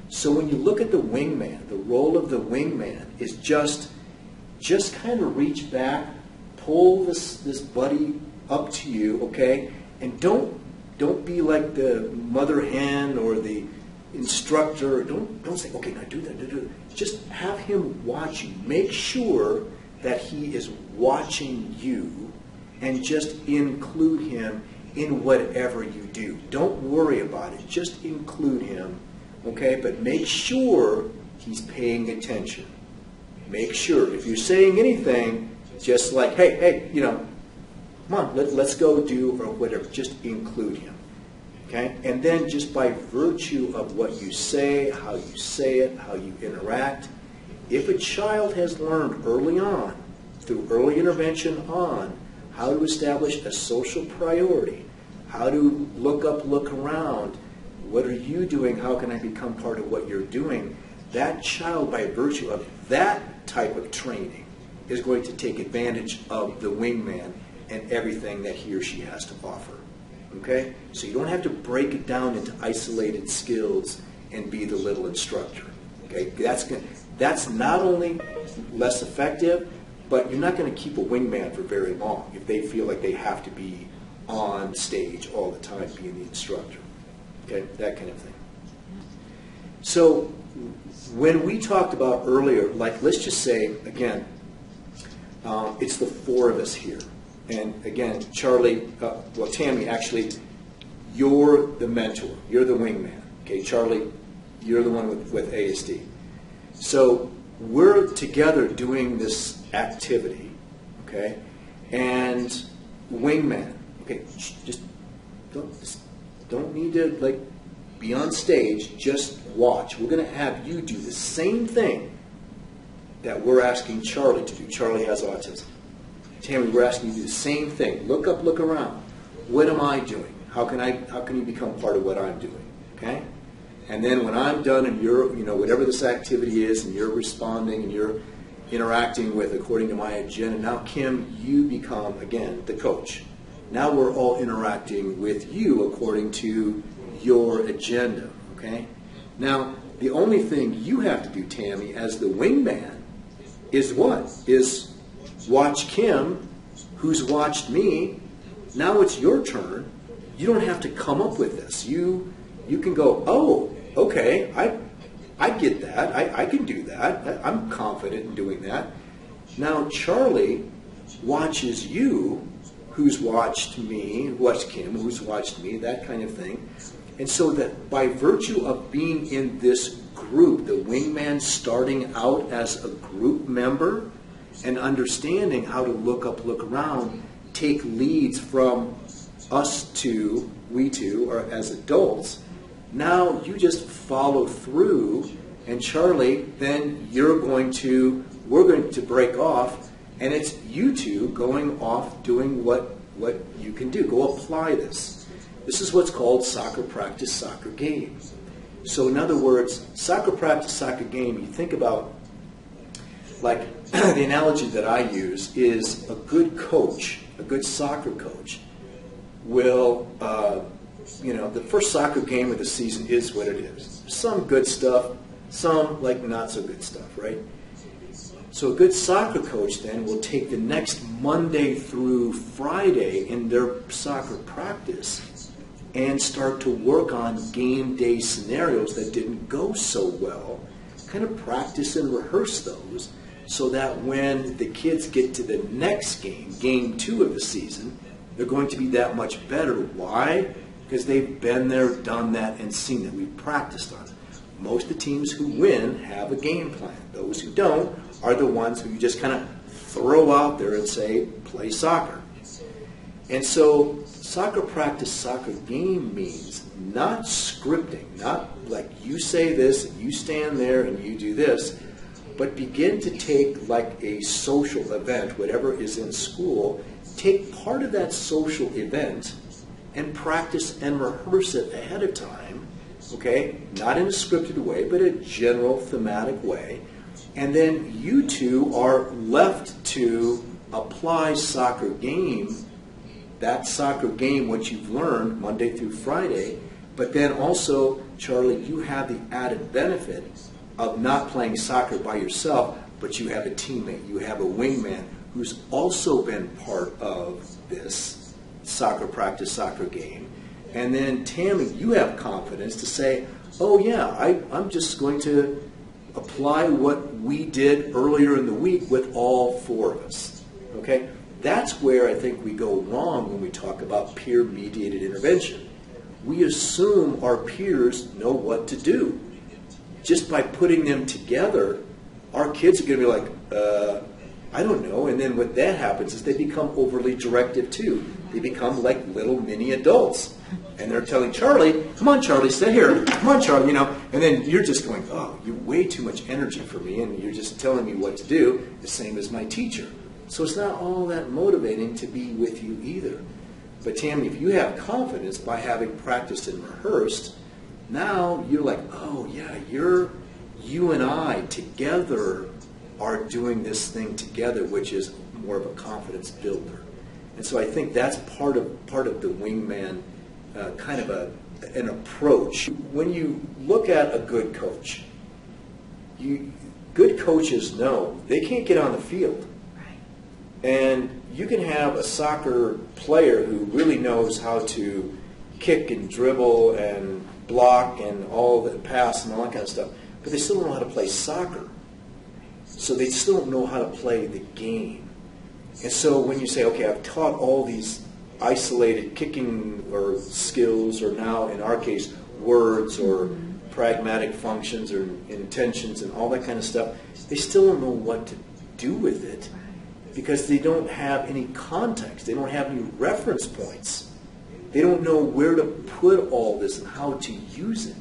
So when you look at the wingman, the role of the wingman is just kind of reach back, pull this buddy up to you, okay? And don't be like the mother hen or the instructor. Don't say, okay, now do that, do that. Just have him watch you. Make sure that he is watching you, and just include him in whatever you do. Don't worry about it. Just include him, okay? But make sure he's paying attention. Make sure. If you're saying anything, just like, hey, come on, let's go do or whatever. Just include him, okay? And then just by virtue of what you say, how you say it, how you interact, if a child has learned early on, through early intervention on, how to establish a social priority, how to look up, look around, what are you doing, how can I become part of what you're doing, that child, by virtue of that type of training, is going to take advantage of the wingman and everything that he or she has to offer. Okay? So you don't have to break it down into isolated skills and be the little instructor. Okay? That's not only less effective, but you're not going to keep a wingman for very long if they feel like they have to be on stage all the time being the instructor. Okay? That kind of thing. So when we talked about earlier, like let's just say, again, it's the four of us here. And again, Charlie, Tammy, actually, you're the mentor. You're the wingman. Okay, Charlie, you're the one with ASD. So we're together doing this activity, okay? And wingman, okay, just don't need to like be on stage, just watch. We're going to have you do the same thing that we're asking Charlie to do. Charlie has autism. Tammy, we're asking you to do the same thing. Look up, look around. What am I doing? How can you become part of what I'm doing? Okay? And then when I'm done and you're, whatever this activity is, and you're responding and you're interacting with according to my agenda, now Kim, you become, again, the coach. Now we're all interacting with you according to your agenda, okay? Now, the only thing you have to do, Tammy, as the wingman, is what? Is watch Kim, who's watched me. Now it's your turn. You don't have to come up with this. You can go, oh, okay, I get that. I can do that. I'm confident in doing that. Now Charlie watches you, who's watched me, watched Kim, who's watched me, that kind of thing. And so that by virtue of being in this group, the wingman starting out as a group member and understanding how to look up, look around, take leads from us two, we two, or as adults, now you just follow through, and Charlie, then we're going to break off, and it's you two going off doing what you can do. Go apply this. This is what's called soccer practice, soccer game. So in other words, soccer practice, soccer game, you think about, like the analogy that I use is a good coach, a good soccer coach, will, the first soccer game of the season is what it is. Some good stuff, some like not so good stuff, right? So a good soccer coach then will take the next Monday through Friday in their soccer practice and start to work on game day scenarios that didn't go so well, kind of practice and rehearse those so that when the kids get to the next game, game 2 of the season, they're going to be that much better. Why? Because they've been there, done that, and seen it. We've practiced on it. Most of the teams who win have a game plan. Those who don't are the ones who you just kind of throw out there and say, play soccer. And so soccer practice, soccer game means not scripting, not like you say this and you stand there and you do this, but begin to take like a social event, whatever is in school, take part of that social event and practice and rehearse it ahead of time, okay? Not in a scripted way, but a general thematic way. And then you two are left to apply soccer game, that soccer game, what you've learned Monday through Friday, but then also Charlie, you have the added benefit of not playing soccer by yourself, but you have a teammate, you have a wingman who's also been part of this soccer practice, soccer game. And then Tammy, you have confidence to say, oh yeah, I'm just going to apply what we did earlier in the week with all four of us. Okay? That's where I think we go wrong when we talk about peer-mediated intervention. We assume our peers know what to do. Just by putting them together, our kids are going to be like, I don't know. And then what that happens is they become overly directive too. They become like little mini adults. And they're telling Charlie, come on, Charlie, stay here. Come on, Charlie, And then you're just going, oh, you're way too much energy for me, and you're just telling me what to do, the same as my teacher. So it's not all that motivating to be with you either. But Tammy, if you have confidence by having practiced and rehearsed, now you're like, oh yeah, you and I together are doing this thing together, which is more of a confidence builder. And so I think that's part of the wingman kind of an approach. When you look at a good coach, good coaches know they can't get on the field. And you can have a soccer player who really knows how to kick and dribble and block and all that, pass and all that kind of stuff, but they still don't know how to play soccer. So they still don't know how to play the game. And so when you say, okay, I've taught all these isolated kicking or skills, or now in our case, words or pragmatic functions or intentions and all that kind of stuff, they still don't know what to do with it because they don't have any context. They don't have any reference points. They don't know where to put all this and how to use it.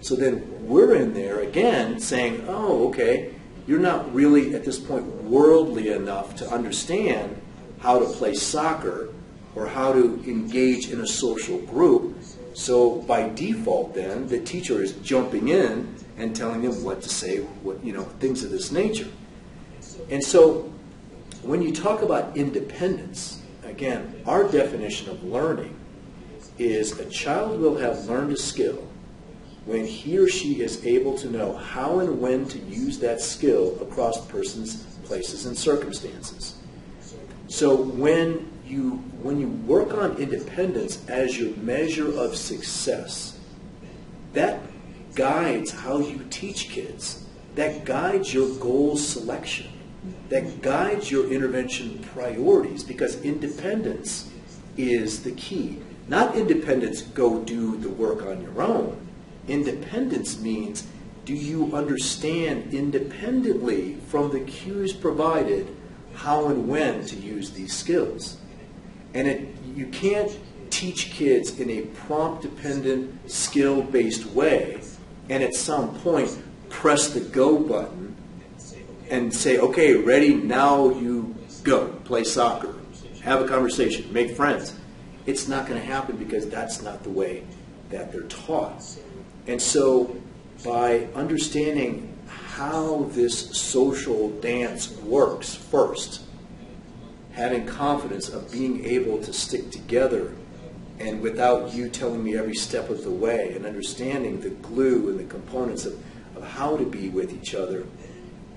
So then we're in there again saying, oh, okay, you're not really at this point worldly enough to understand how to play soccer or how to engage in a social group. So by default then, the teacher is jumping in and telling them what to say, things of this nature. And so when you talk about independence, again, our definition of learning is a child will have learned a skill when he or she is able to know how and when to use that skill across persons, places, and circumstances. So when you work on independence as your measure of success, that guides how you teach kids. That guides your goal selection. That guides your intervention priorities, because independence is the key. Not independence, go do the work on your own. Independence means, do you understand independently from the cues provided how and when to use these skills? And you can't teach kids in a prompt-dependent, skill-based way and at some point press the go button and say, okay, ready, now you go, play soccer, have a conversation, make friends. It's not going to happen because that's not the way that they're taught. And so by understanding how this social dance works first, having confidence of being able to stick together and without you telling me every step of the way, and understanding the glue and the components of how to be with each other,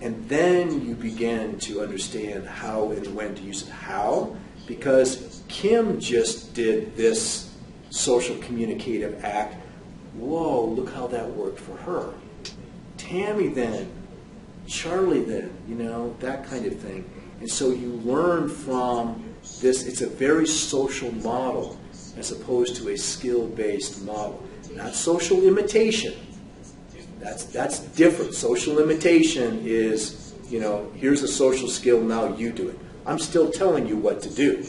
and then you begin to understand how and when to use it. How? Because Kim just did this social communicative act. Whoa, look how that worked for her. Tammy then, Charlie then, that kind of thing. And so you learn from this. It's a very social model as opposed to a skill-based model. Not social imitation. That's different. Social imitation is, here's a social skill, now you do it. I'm still telling you what to do.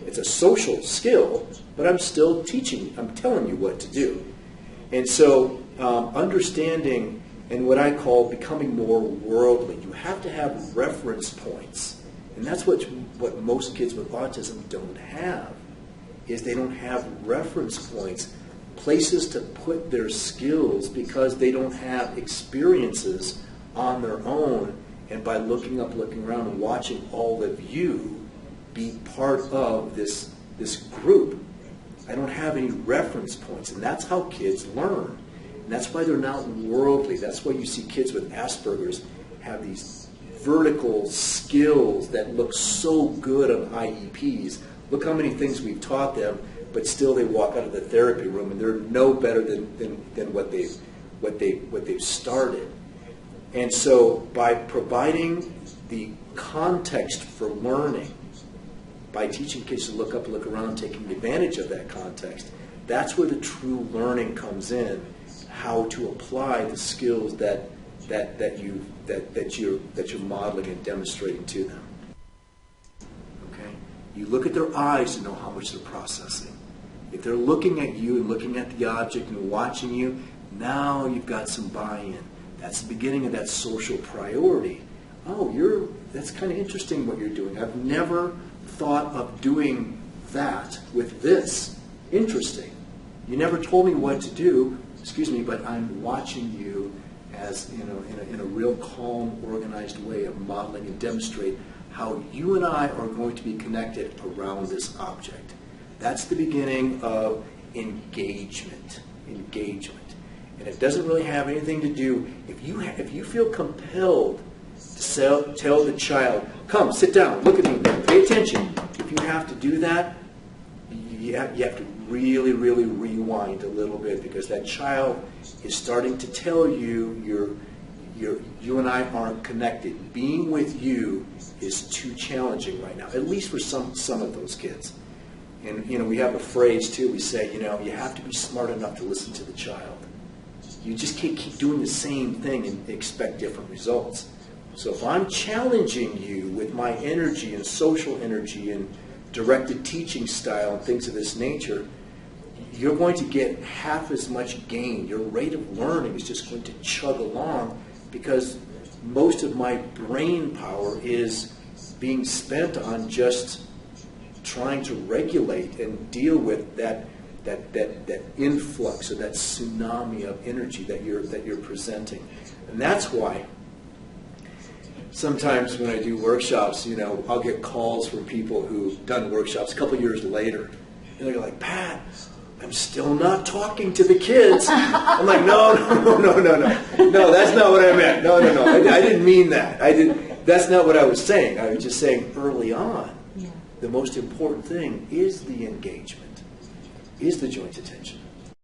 It's a social skill, but I'm still teaching. I'm telling you what to do. And so understanding and what I call becoming more worldly, you have to have reference points. And that's what most kids with autism don't have, is they don't have reference points, places to put their skills, because they don't have experiences on their own. And by looking up, looking around, and watching all of you be part of this group, I don't have any reference points. And that's how kids learn. And that's why they're not worldly. That's why you see kids with Asperger's have these vertical skills that look so good on IEPs. Look how many things we've taught them, but still they walk out of the therapy room and they're no better than what they've started. And so by providing the context for learning, by teaching kids to look up and look around, taking advantage of that context, that's where the true learning comes in, how to apply the skills that you're modeling and demonstrating to them. Okay? You look at their eyes to know how much they're processing. If they're looking at you and looking at the object and watching you, now you've got some buy-in. That's the beginning of that social priority. Oh, that's kind of interesting what you're doing. I've never thought of doing that with this. Interesting. You never told me what to do, excuse me, but I'm watching you as, in a real calm, organized way of modeling and demonstrate how you and I are going to be connected around this object. That's the beginning of engagement. Engagement. And it doesn't really have anything to do, if you feel compelled to tell the child, come, sit down, look at me, pay attention. If you have to do that, you have to really, really rewind a little bit, because that child is starting to tell you you and I aren't connected. Being with you is too challenging right now, at least for some of those kids. And we have a phrase too. We say, you have to be smart enough to listen to the child. You just can't keep doing the same thing and expect different results. So if I'm challenging you with my energy and social energy and directed teaching style and things of this nature, you're going to get half as much gain. Your rate of learning is just going to chug along, because most of my brain power is being spent on just trying to regulate and deal with that influx or that tsunami of energy that you're presenting. And that's why sometimes when I do workshops, I'll get calls from people who've done workshops a couple years later, and they're like, Pat, I'm still not talking to the kids. I'm like, no, that's not what I meant. No, I didn't mean that. That's not what I was saying. I was just saying early on, the most important thing is the engagement, is the joint attention.